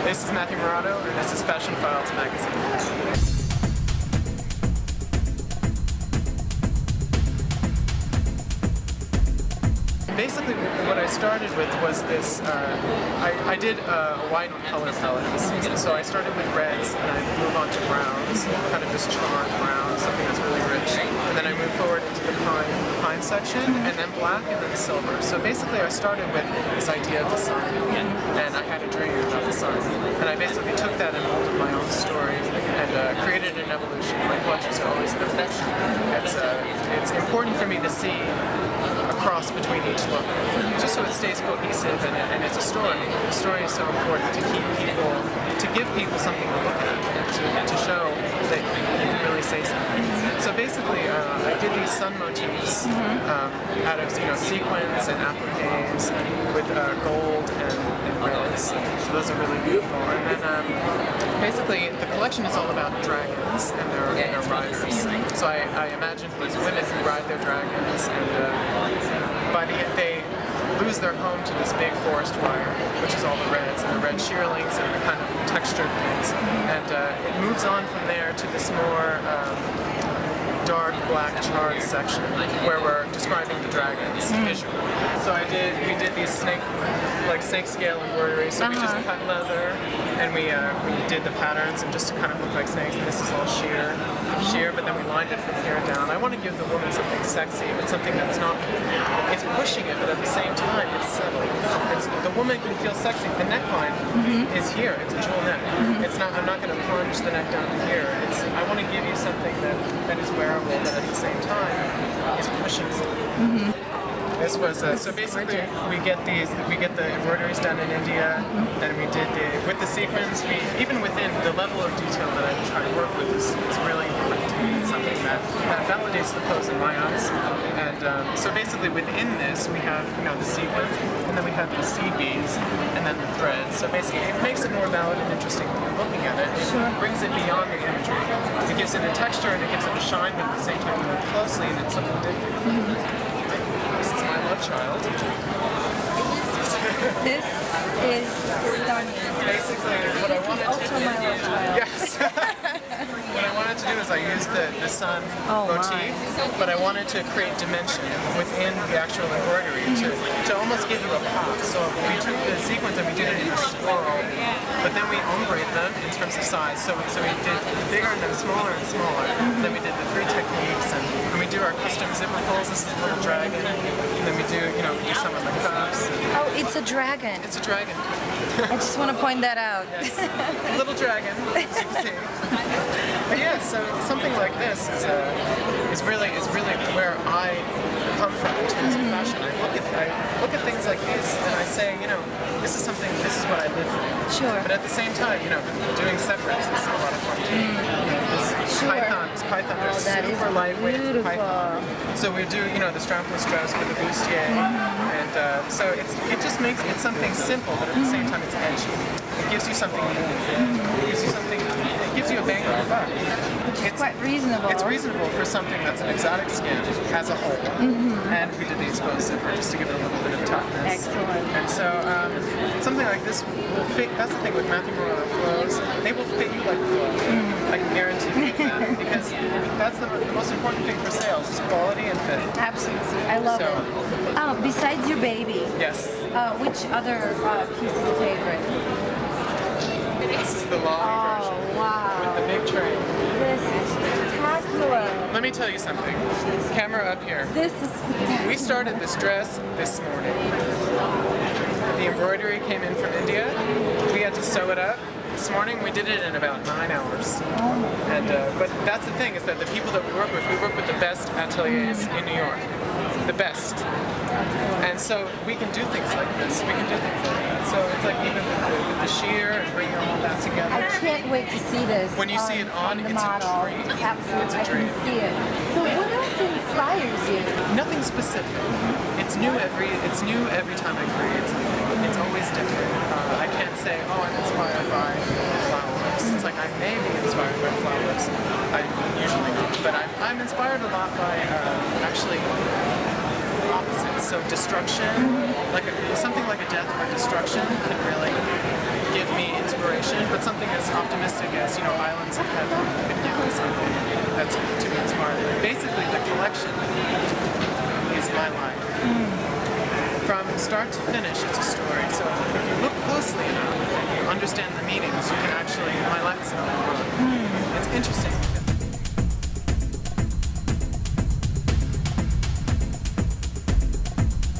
This is Mathieu Mirano, and this is Fashion Files magazine. Basically, what I started with was this, I did a wide color palette this season. So I started with reds, and I move on to browns, kind of this charred brown, something that's really rich. And then I move forward into the pine section, and then black, and then silver. So basically I started with this idea of the sun, and I had a dream about the sun. And I basically took that and molded my own story, and created an evolution. My collections are always an evolution. It's important for me to see cross between each look, just so it stays cohesive and it's a story. The story is so important to give people something to look at and to show that you can really say something. So basically, I did these sun motifs out of sequins and appliques with gold and reds. So those are really beautiful. And then basically, the collection is all about dragons and their riders. So I imagined these women who ride their dragons, and by the end they lose their home to this big forest fire, which is all the reds and the red shearlings and the kind of textured things. And it moves on from there to this more dark black charred section where we're describing the dragons visually. So we did these snake scale embroidery. So we just cut leather and we did the patterns and just to kind of look like snakes. And this is all sheer, but then we lined it from here down. I want to give the woman something sexy, but something that's not. It's pushing it, but at the same time, it's subtle. The woman can feel sexy. The neckline is here. It's a jewel neck. It's not. I'm not going to plunge the neck down to here. I want to give you something that is wearable, but at the same time is pushing something. This was so basically we get the embroideries done in India, and we did with the sequins. Even within the level of detail that I work with is really important to me. It's something that validates the pose in my eyes. And so basically within this we have the sequins, and then we have the seed beads, and then the threads. So basically it makes it more valid and interesting when you're looking at it. It brings it beyond the imagery. It gives it a texture and it gives it a shine, but at the same time you look closely and it's something different. This is my love child. This is stunning. Basically, what I wanted to do. My love child. Yes. What I wanted to do is I used the sun motif, but I wanted to create dimension within the actual embroidery to almost give it a pop. So we took the sequins and we did it in a swirl, but then we ombre them in terms of size. So we did bigger and then smaller and smaller. And then we did the 3 techniques, and we do our custom zipper pulls. This is a little dragon. And then we do some of the cuffs. Oh, it's a dragon. It's a dragon. I just want to point that out. Yes. It's a little dragon, as you can see. But yeah, so something like this is really where I come from in terms of fashion. I look at things like this and I say, this is what I live for. Sure. But at the same time, doing separates is a lot of fun too. This python, are super lightweight python. So we do, the strapless dress with the bustier, and so it just makes it something simple, but at the same time it's edgy. It gives you something new. It gives you a bang for your buck. It's quite reasonable. It's reasonable for something that's an exotic skin as a whole. And we did the exposed zipper just to give it a little bit of toughness. Excellent. And so something like this will fit. That's the thing with Mathieu Mirano clothes. They will fit you like clothes. I can guarantee you that, because that's the most important thing for sales is quality and fit. Absolutely. I love it. Besides your baby, yes. Which other piece is your favorite? This is the long version. Oh, wow. With the big train. This is spectacular. Let me tell you something. Camera up here. This is spectacular. We started this dress this morning. The embroidery came in from India. We had to sew it up. This morning we did it in about 9 hours. And but that's the thing, is that the people that we work with the best ateliers in New York. The best. And so we can do things like this. So it's like even with the sheer and bringing all that together. I can't wait to see this. When you see it on, it's model. a dream. Absolutely, It's a dream. I can see it. So what else inspires you? Nothing specific. It's new every time I create something. It's always different. I can't say, I'm inspired by flowers. It's like I may be inspired by flowers. I usually don't, but I'm inspired a lot by actually opposites. So destruction, something like a death or destruction can really give me inspiration. but something as optimistic as, Islands of Heaven could give me something that's to be inspired. Basically, the collection is my life. From start to finish, it's a story. So if you look closely enough and you understand the meanings, you can actually, my life is another book. It's interesting.